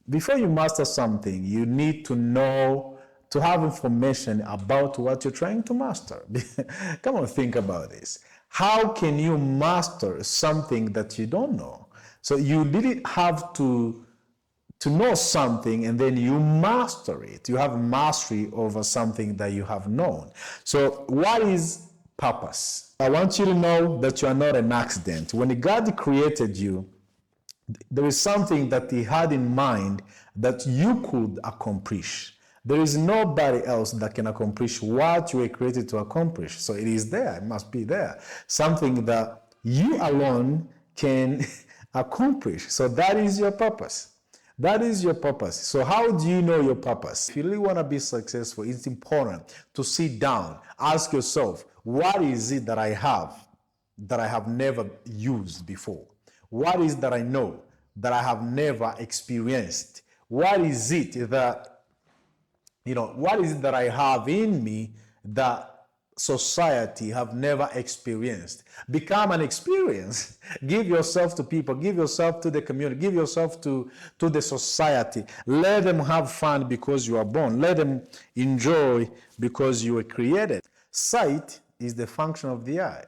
before you master something, you need to know, to have information about what you're trying to master. Come on, think about this. How can you master something that you don't know? So you really have to know something, and then you master it. You have mastery over something that you have known. So what is purpose? I want you to know that you are not an accident. When God created you, there is something that he had in mind that you could accomplish. There is nobody else that can accomplish what you were created to accomplish. So it is there, it must be there. Something that you alone can accomplish. So that is your purpose. That is your purpose. So how do you know your purpose? If you really want to be successful, it's important to sit down, ask yourself, what is it that I have never used before? What is that I know that I have never experienced? What is it that, what is it that I have in me that society have never experienced? Become an experience. Give yourself to people, give yourself to the community, give yourself to the society. Let them have fun because you are born. Let them enjoy because you were created. Sight is the function of the eye,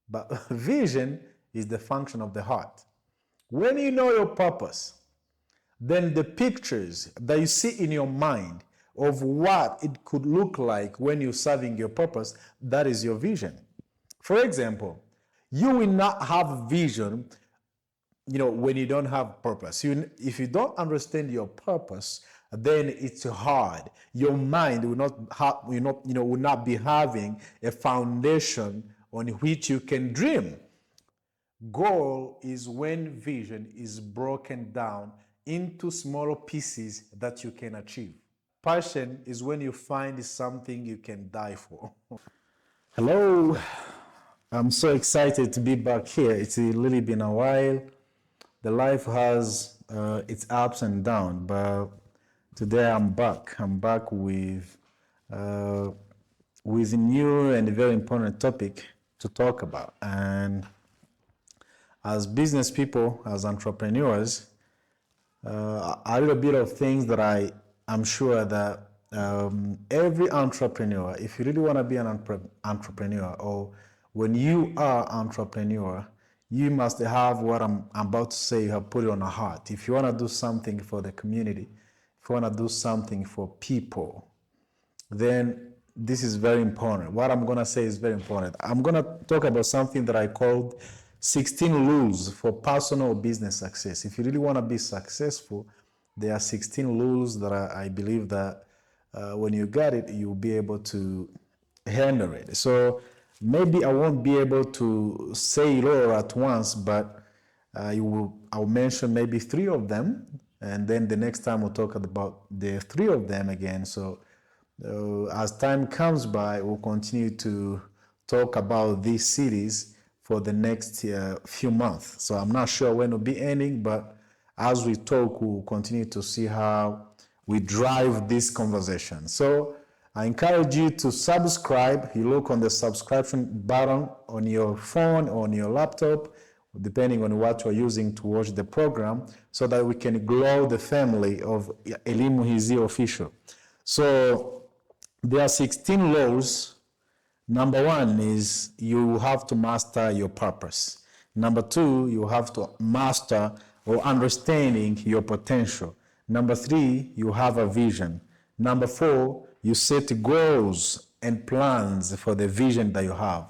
but vision is the function of the heart. When you know your purpose, then the pictures that you see in your mind of what it could look like when you're serving your purpose, that is your vision. For example, you will not have vision, when you don't have purpose. If you don't understand your purpose, then it's hard. Your mind will not be having a foundation on which you can dream. Goal is when vision is broken down into smaller pieces that you can achieve. Passion is when you find something you can die for. Hello, I'm so excited to be back here. It's really been a while. The life has its ups and downs, but today I'm back. I'm back with a new and very important topic to talk about. And as business people, as entrepreneurs, a little bit of things that I'm sure that every entrepreneur, if you really want to be an entrepreneur, or when you are an entrepreneur, you must have what I'm about to say, you have put it on the heart. If you want to do something for the community, if you want to do something for people, then this is very important. What I'm going to say is very important. I'm going to talk about something that I called 16 rules for personal business success. If you really want to be successful, there are 16 rules that I believe that when you got it, you'll be able to handle it. So maybe I won't be able to say it all at once, but I'll mention maybe 3 of them, and then the next time we'll talk about the 3 of them again. So as time comes by, we'll continue to talk about this series for the next few months. So I'm not sure when it'll be ending, but as we talk, we'll continue to see how we drive this conversation. So I encourage you to subscribe. You look on the subscription button on your phone or on your laptop, depending on what you're using to watch the program, so that we can grow the family of Elie Muhizi Official. So there are 16 laws. Number 1 is you have to master your purpose. Number 2, you have to master or understanding your potential. Number 3, you have a vision. Number 4, you set goals and plans for the vision that you have.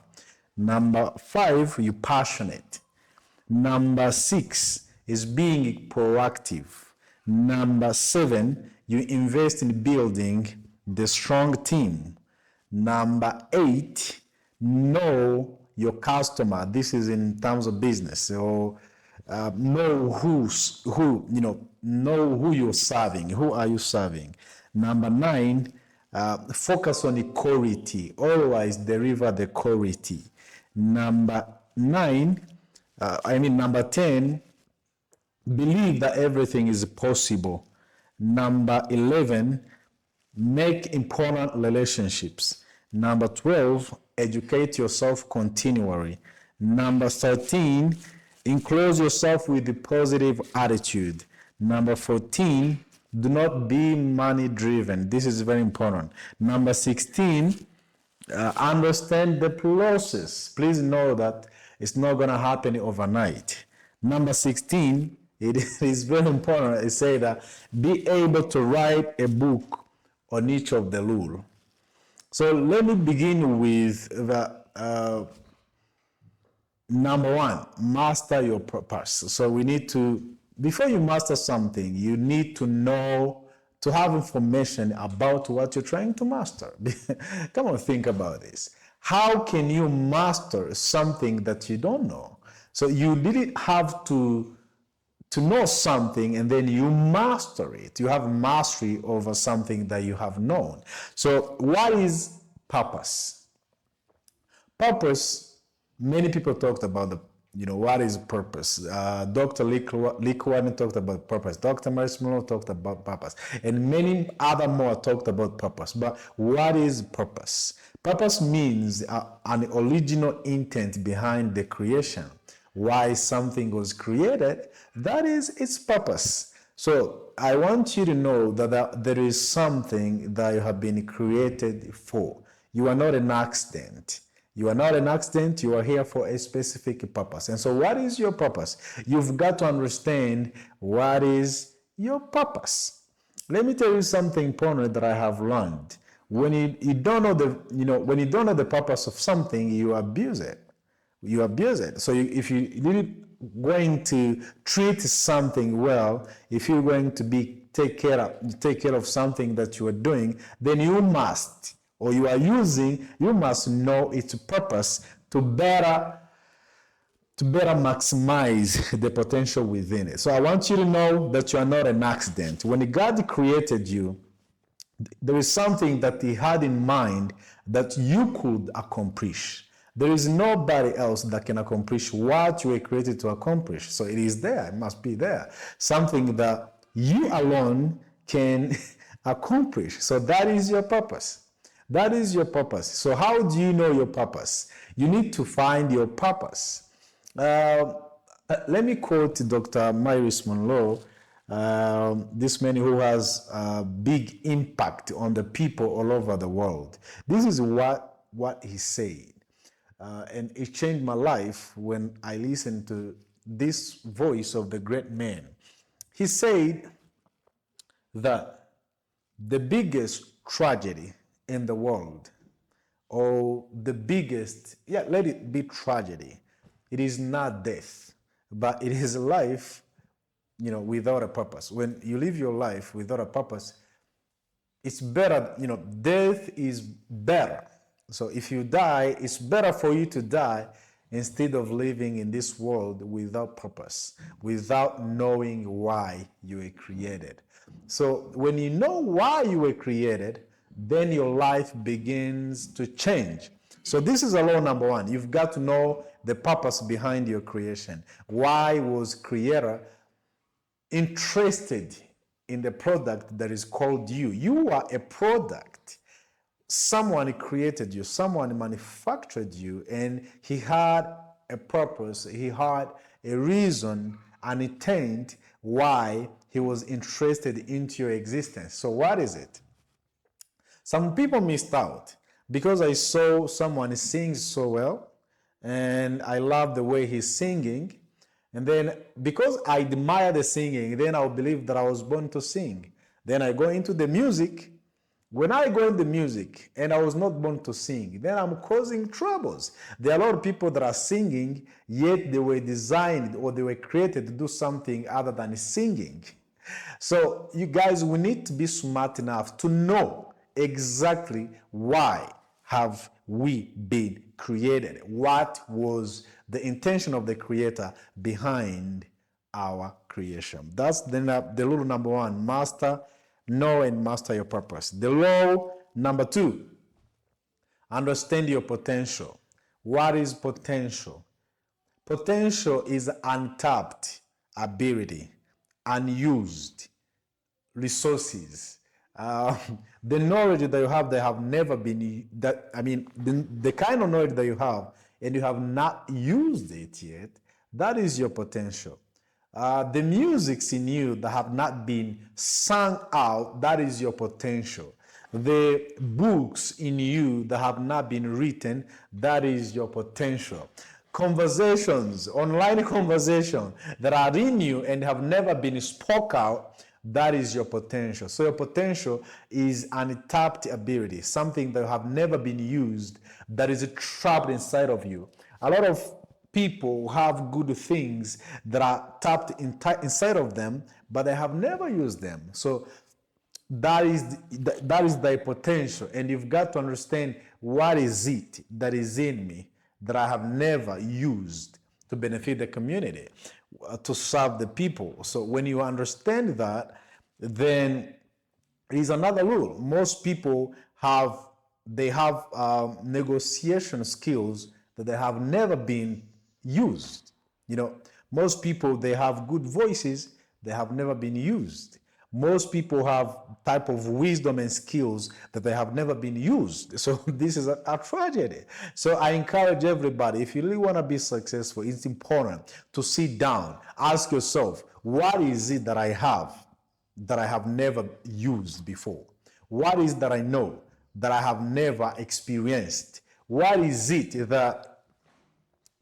Number 5, you're passionate. Number 6 is being proactive. Number 7, you invest in building the strong team. Number 8, know your customer. This is in terms of business. So know who you're serving. Who are you serving? Number 9, focus on equality. Always deliver the quality. Number 10, believe that everything is possible. Number 11, make important relationships. Number 12, educate yourself continually. Number 13, enclose yourself with a positive attitude. Number 14, do not be money driven. This is very important. Number 16, understand the process. Please know that it's not going to happen overnight. Number 16, it is very important. It say that be able to write a book on each of the rule. So let me begin with the number one, master your purpose. So we need to, before you master something, you need to know, to have information about what you're trying to master. Come on, think about this. How can you master something that you don't know? So you really have to know something and then you master it. You have mastery over something that you have known. So what is purpose? Purpose, many people talked about what is purpose. Dr. Lee Kwan talked about purpose. Dr. Maris Monroe talked about purpose. And many other more talked about purpose. But what is purpose? Purpose means an original intent behind the creation. Why something was created, that is its purpose. So I want you to know that there is something that you have been created for. You are not an accident. You are not an accident. You are here for a specific purpose. And so what is your purpose? You've got to understand what is your purpose. Let me tell you something important that I have learned. When you don't know when you don't know the purpose of something, you abuse it. You abuse it. So if you really going to treat something well, if you're going to take care of something that you are doing, then you must, or you must know its purpose to better maximize the potential within it. So I want you to know that you are not an accident. When God created you, there is something that He had in mind that you could accomplish. There is nobody else that can accomplish what you were created to accomplish. So it is there, it must be there. Something that you alone can accomplish. So that is your purpose. That is your purpose. So how do you know your purpose? You need to find your purpose. Let me quote Dr. Maris Monroe, this man who has a big impact on the people all over the world. This is what he said. And it changed my life when I listened to this voice of the great man. He said that the biggest tragedy in the world, or the biggest, let it be tragedy, it is not death, but it is life, without a purpose. When you live your life without a purpose, it's better, death is better. So if you die, it's better for you to die instead of living in this world without purpose, without knowing why you were created. So when you know why you were created, then your life begins to change. So this is law number one. You've got to know the purpose behind your creation. Why was Creator interested in the product that is called you? You are a product. Someone created you, someone manufactured you, and He had a purpose, He had a reason, an intent why He was interested into your existence. So what is it? Some people missed out because I saw someone sing so well, and I love the way he's singing, and then because I admire the singing, then I'll believe that I was born to sing. Then I go into the music. When I go in the music and I was not born to sing, then I'm causing troubles. There are a lot of people that are singing, yet they were designed or they were created to do something other than singing. So you guys, we need to be smart enough to know exactly why have we been created. What was the intention of the Creator behind our creation? That's the rule number one, know and master your purpose. The law number two, understand your potential. What is potential? Potential is untapped ability, unused resources. The knowledge that you have, never been, the kind of knowledge that you have and you have not used it yet, that is your potential. The musics in you that have not been sung out, that is your potential. The books in you that have not been written, that is your potential. Conversations, online conversations that are in you and have never been spoke out, that is your potential. So your potential is an untapped ability, something that have never been used, that is trapped inside of you. A lot of people have good things that are tapped inside of them, but they have never used them. So that is their potential, and you've got to understand what is it that is in me that I have never used to benefit the community, to serve the people. So when you understand that, then is another rule. Most people have negotiation skills that they have never been used. Most people, they have good voices, they have never been used. Most people have type of wisdom and skills that they have never been used. So this is a tragedy. So I encourage everybody, if you really want to be successful, it's important to sit down, ask yourself, what is it that I have never used before? What is that I know that I have never experienced? What is it that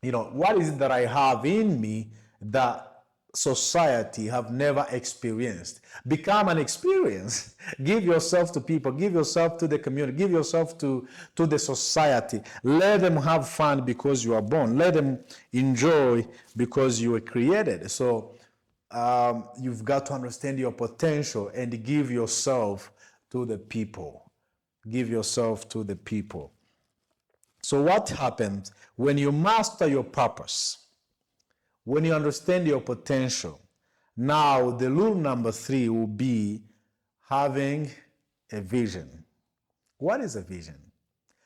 what is it that I have in me that society have never experienced? Become an experience. Give yourself to people, give yourself to the community, give yourself to the society. Let them have fun because you are born. Let them enjoy because you were created. So you've got to understand your potential and give yourself to the people. Give yourself to the people. So what happens when you master your purpose? When you understand your potential, now the rule number 3 will be having a vision. What is a vision?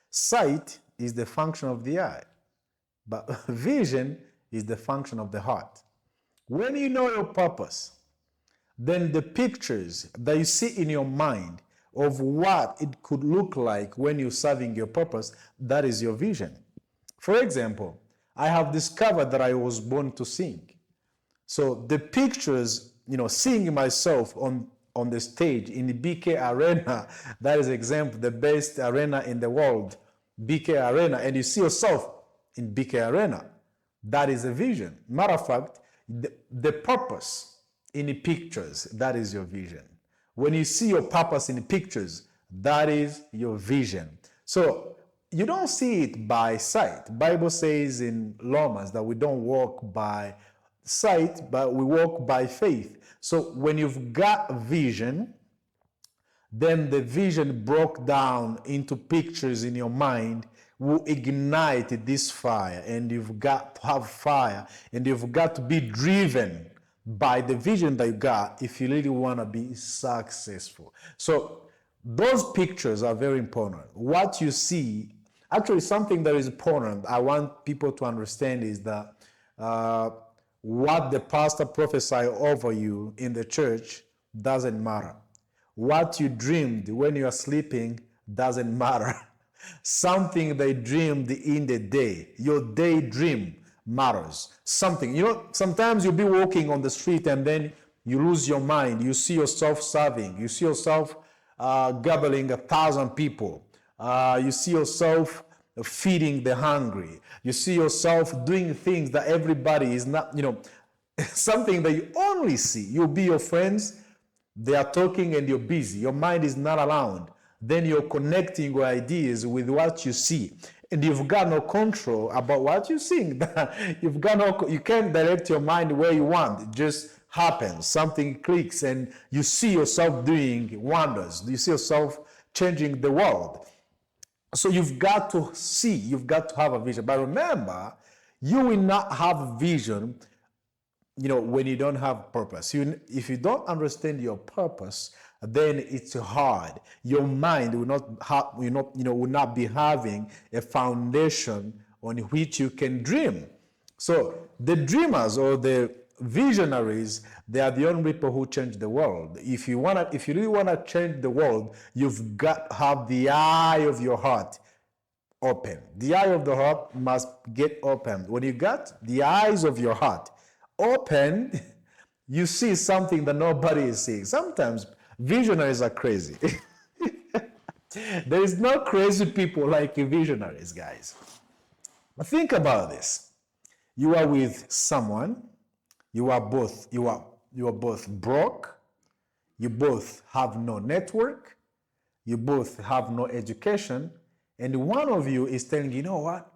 Sight is the function of the eye, but vision is the function of the heart. When you know your purpose, then the pictures that you see in your mind of what it could look like when you're serving your purpose, that is your vision. For example, I have discovered that I was born to sing. So the pictures, seeing myself on the stage in the BK Arena, that is example, the best arena in the world, BK Arena, and you see yourself in BK Arena, that is a vision. Matter of fact, the purpose in the pictures, that is your vision. When you see your purpose in the pictures, that is your vision. So you don't see it by sight. Bible says in Romans that we don't walk by sight, but we walk by faith. So when you've got vision, then the vision broke down into pictures in your mind will ignite this fire, and you've got to have fire, and you've got to be driven by the vision that you got if you really want to be successful. So those pictures are very important. What you see, actually something that is important, I want people to understand is that what the pastor prophesied over you in the church doesn't matter. What you dreamed when you are sleeping doesn't matter. Something they dreamed in the day, your daydream matters. Something, sometimes you'll be walking on the street and then you lose your mind. You see yourself serving. You see yourself gobbling 1,000 people. You see yourself feeding the hungry. You see yourself doing things that everybody is not, something that you only see. You'll be your friends, they are talking and you're busy. Your mind is not around. Then you're connecting your ideas with what you see. And you've got no control about what you see. You can't direct your mind where you want. It just happens. Something clicks and you see yourself doing wonders. You see yourself changing the world. So you've got to see, you've got to have a vision. But remember, you will not have a vision, when you don't have purpose. If you don't understand your purpose, then it's hard. Your mind will not be having a foundation on which you can dream. So the dreamers or the visionaries, they are the only people who change the world. If you really want to change the world, you've got to have the eye of your heart open. The eye of the heart must get open. When you got the eyes of your heart open, you see something that nobody is seeing. Sometimes visionaries are crazy. There is no crazy people like visionaries, guys. Think about this. You are with someone, you are both broke, you both have no network, you both have no education, and one of you is telling, you know what?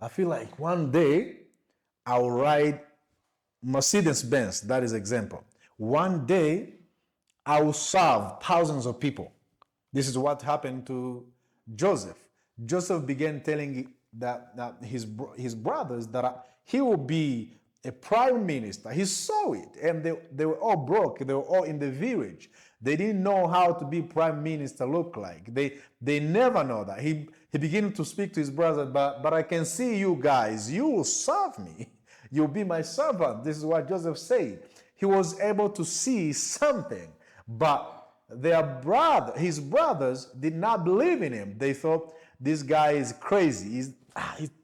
I feel like one day I'll ride Mercedes Benz, that is example. One day I will serve thousands of people. This is what happened to Joseph. Joseph began telling that his brothers that he will be a prime minister. He saw it, and they were all broke. They were all in the village. They didn't know how to be prime minister look like. They never know that. He began to speak to his brothers, but I can see you guys. You will serve me. You'll be my servant. This is what Joseph said. He was able to see something, but his brothers did not believe in him. They thought this guy is crazy.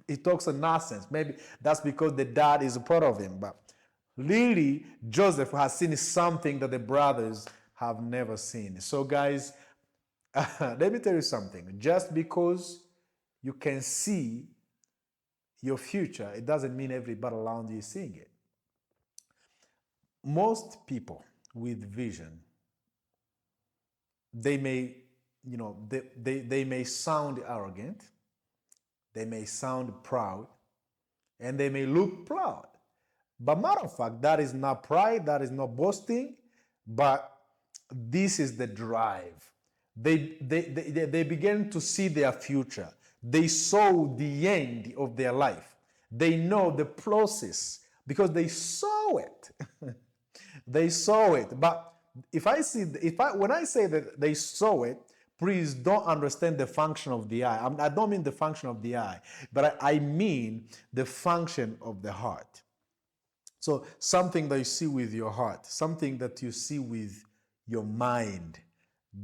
He talks a nonsense. Maybe that's because the dad is a part of him. But really, Joseph has seen something that the brothers have never seen. So, guys, let me tell you something. Just because you can see your future, it doesn't mean everybody around you is seeing it. Most people with vision, they may, they may sound arrogant, they may sound proud, and they may look proud. But matter of fact, that is not pride, that is not boasting, but this is the drive. They began to see their future. They saw the end of their life. They know the process because they saw it. They saw it. But when I say that they saw it, please don't understand the function of the eye. I don't mean the function of the eye, but I mean the function of the heart. So something that you see with your heart, something that you see with your mind,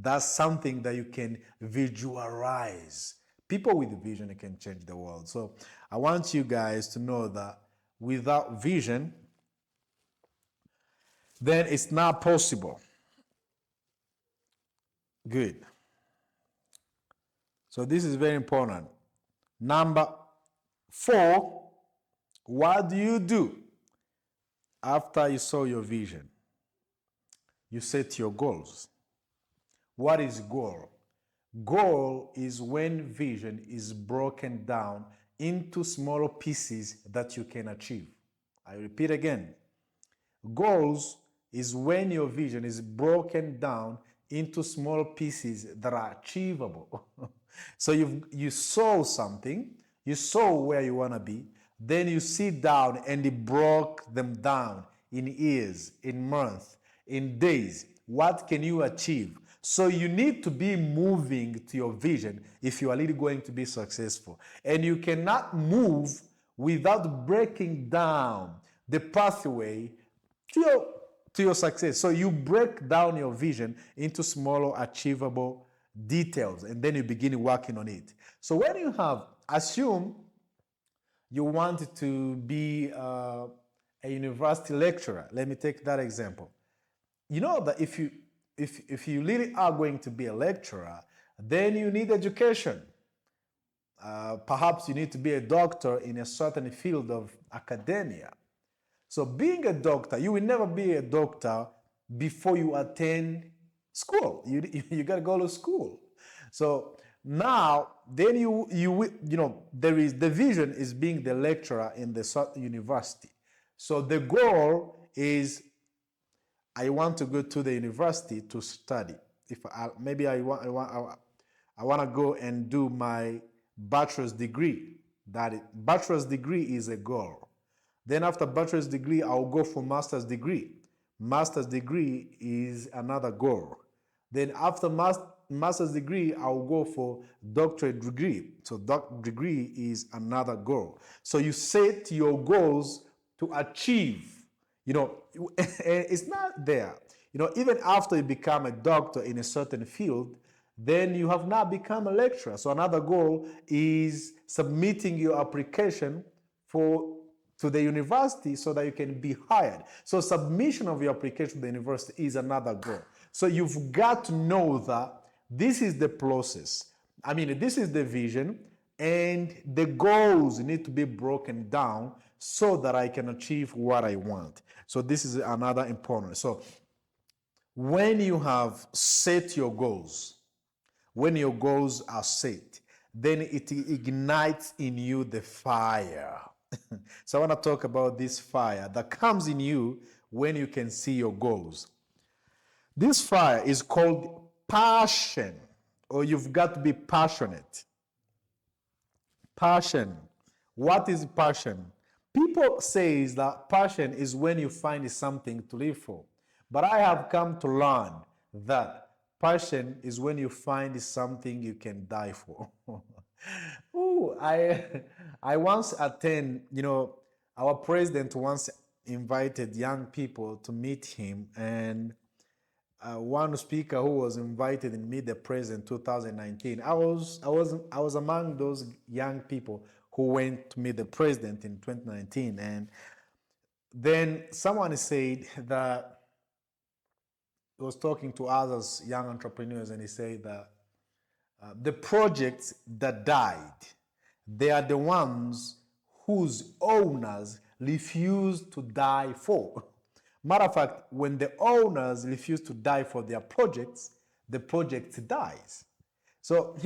that's something that you can visualize. People with vision can change the world. So I want you guys to know that without vision, then it's not possible. Good. So this is very important. Number 4, what do you do after you saw your vision? You set your goals. What is goal? Goal is when vision is broken down into smaller pieces that you can achieve. I repeat again. Goals is when your vision is broken down into small pieces that are achievable. So you saw something, you saw where you want to be, then you sit down and you broke them down in years, in months, in days. What can you achieve? So you need to be moving to your vision if you are really going to be successful. And you cannot move without breaking down the pathway to your success. So you break down your vision into smaller achievable details, and then you begin working on it. So when you assume you want to be a university lecturer. Let me take that example. You know that if you really are going to be a lecturer, then you need education. Perhaps you need to be a doctor in a certain field of academia. So being a doctor, you will never be a doctor before you attend school. You got to go to school. So now, then there is the vision is being the lecturer in the university. So the goal is I want to go to the university to study. Maybe I want to go and do my bachelor's degree. Bachelor's degree is a goal. Then after bachelor's degree, I'll go for master's degree. Master's degree is another goal. Then after master's degree, I'll go for doctorate degree. So doctorate degree is another goal. So you set your goals to achieve. It's not there. Even after you become a doctor in a certain field, then you have not become a lecturer. So another goal is submitting your application for to the university so that you can be hired. So submission of your application to the university is another goal. So you've got to know that this is the process. I mean, this is the vision, and the goals need to be broken down so that I can achieve what I want. So this is another important. So when you have set your goals, when your goals are set, then it ignites in you the fire. So I want to talk about this fire that comes in you when you can see your goals. This fire is called passion, or you've got to be passionate. Passion. What is passion? People say that passion is when you find something to live for. But I have come to learn that passion is when you find something you can die for. Ooh, I once attend, our president once invited young people to meet him, and one speaker who was invited in Meet the President 2019. I was among those young people who went to meet the president in 2019, and then someone said that he was talking to others, young entrepreneurs, and he said that the projects that died, they are the ones whose owners refuse to die for. Matter of fact, when the owners refuse to die for their projects, the project dies. So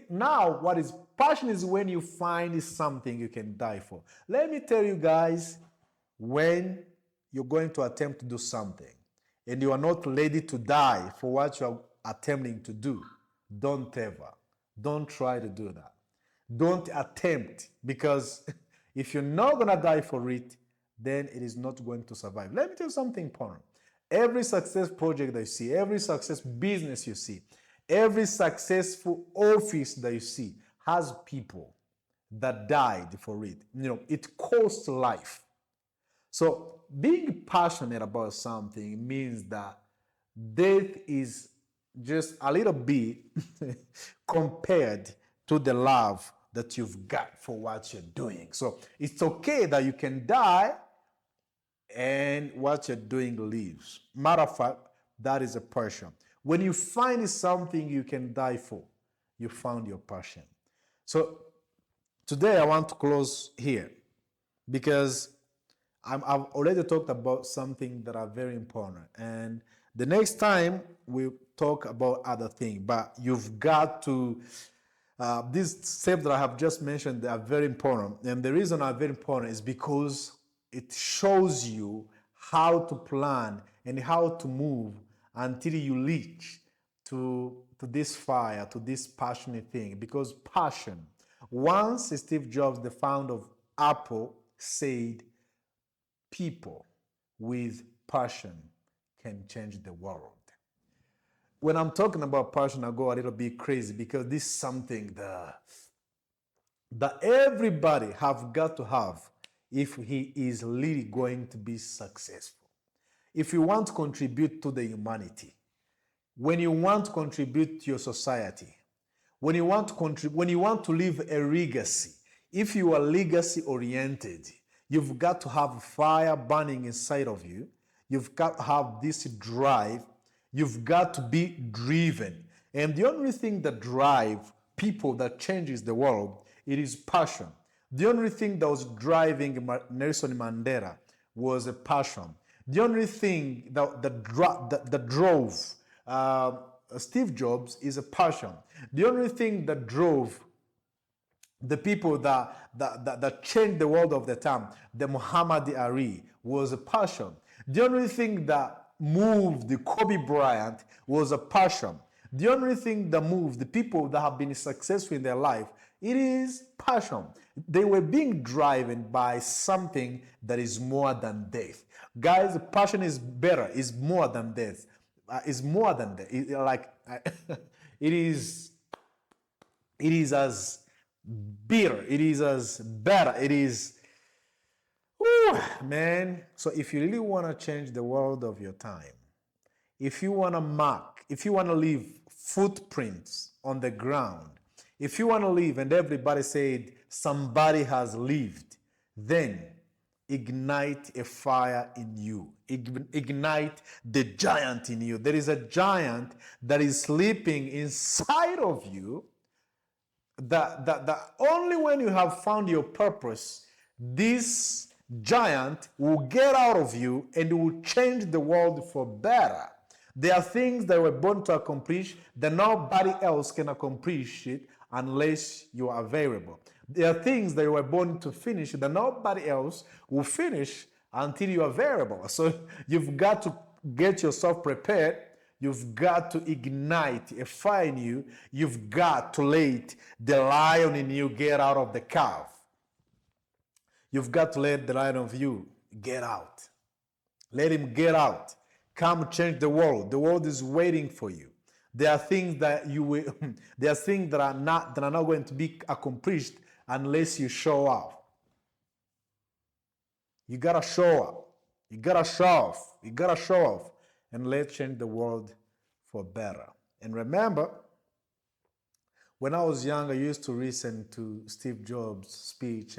now what is passion is when you find something you can die for. Let me tell you guys, when you're going to attempt to do something and you are not ready to die for what you are attempting to do, don't ever. Don't try to do that. Don't attempt, because if you're not going to die for it, then it is not going to survive. Let me tell you something important. Every success project that you see, every success business you see, every successful office that you see has people that died for it. It costs life. So being passionate about something means that death is just a little bit compared to the love that you've got for what you're doing. So it's okay that you can die and what you're doing lives. Matter of fact, that is a passion. When you find something you can die for, you found your passion. So today I want to close here because I've already talked about something that are very important. And the next time we'll talk about other things, but you've got to, these steps that I have just mentioned, they are very important. And the reason are very important is because it shows you how to plan and how to move until you reach to this fire, to this passionate thing. Because passion, once Steve Jobs, the founder of Apple, said, people with passion can change the world. When I'm talking about passion, I go a little bit crazy because this is something that everybody have got to have if he is really going to be successful. If you want to contribute to the humanity, when you want to contribute to your society, when you want to leave a legacy, if you are legacy oriented, you've got to have fire burning inside of you. You've got to have this drive. You've got to be driven. And the only thing that drives people, that changes the world, it is passion. The only thing that was driving Nelson Mandela was a passion. The only thing that drove Steve Jobs is a passion. The only thing that drove the people that changed the world of the time, the Muhammad Ali, was a passion. The only thing that moved the Kobe Bryant was a passion. The only thing that moved the people that have been successful in their life, it is passion. They were being driven by something that is more than death. Guys, passion is better, is more than death. Is more than death. It is as bitter, it is as better, it is, man. So if you really want to change the world of your time, if you want to leave footprints on the ground, if you want to live and everybody said somebody has lived, then ignite a fire in you. Ignite the giant in you. There is a giant that is sleeping inside of you that only when you have found your purpose, this giant will get out of you and will change the world for better. There are things that we're born to accomplish that nobody else can accomplish it unless you are available. There are things that you were born to finish that nobody else will finish until you are available. So you've got to get yourself prepared. You've got to ignite a fire in you. You've got to let the lion in you get out of the cave. You've got to let the lion of you get out. Let him get out. Come change the world. The world is waiting for you. There are things that you will there are things that are not going to be accomplished unless you show up. You gotta show up. You gotta show off. You gotta show off. And let's change the world for better. And remember, when I was young, I used to listen to Steve Jobs' speech,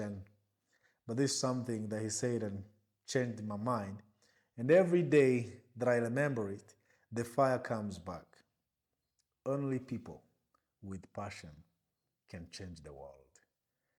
but this is something that he said and changed my mind. And every day that I remember it, the fire comes back. Only people with passion can change the world.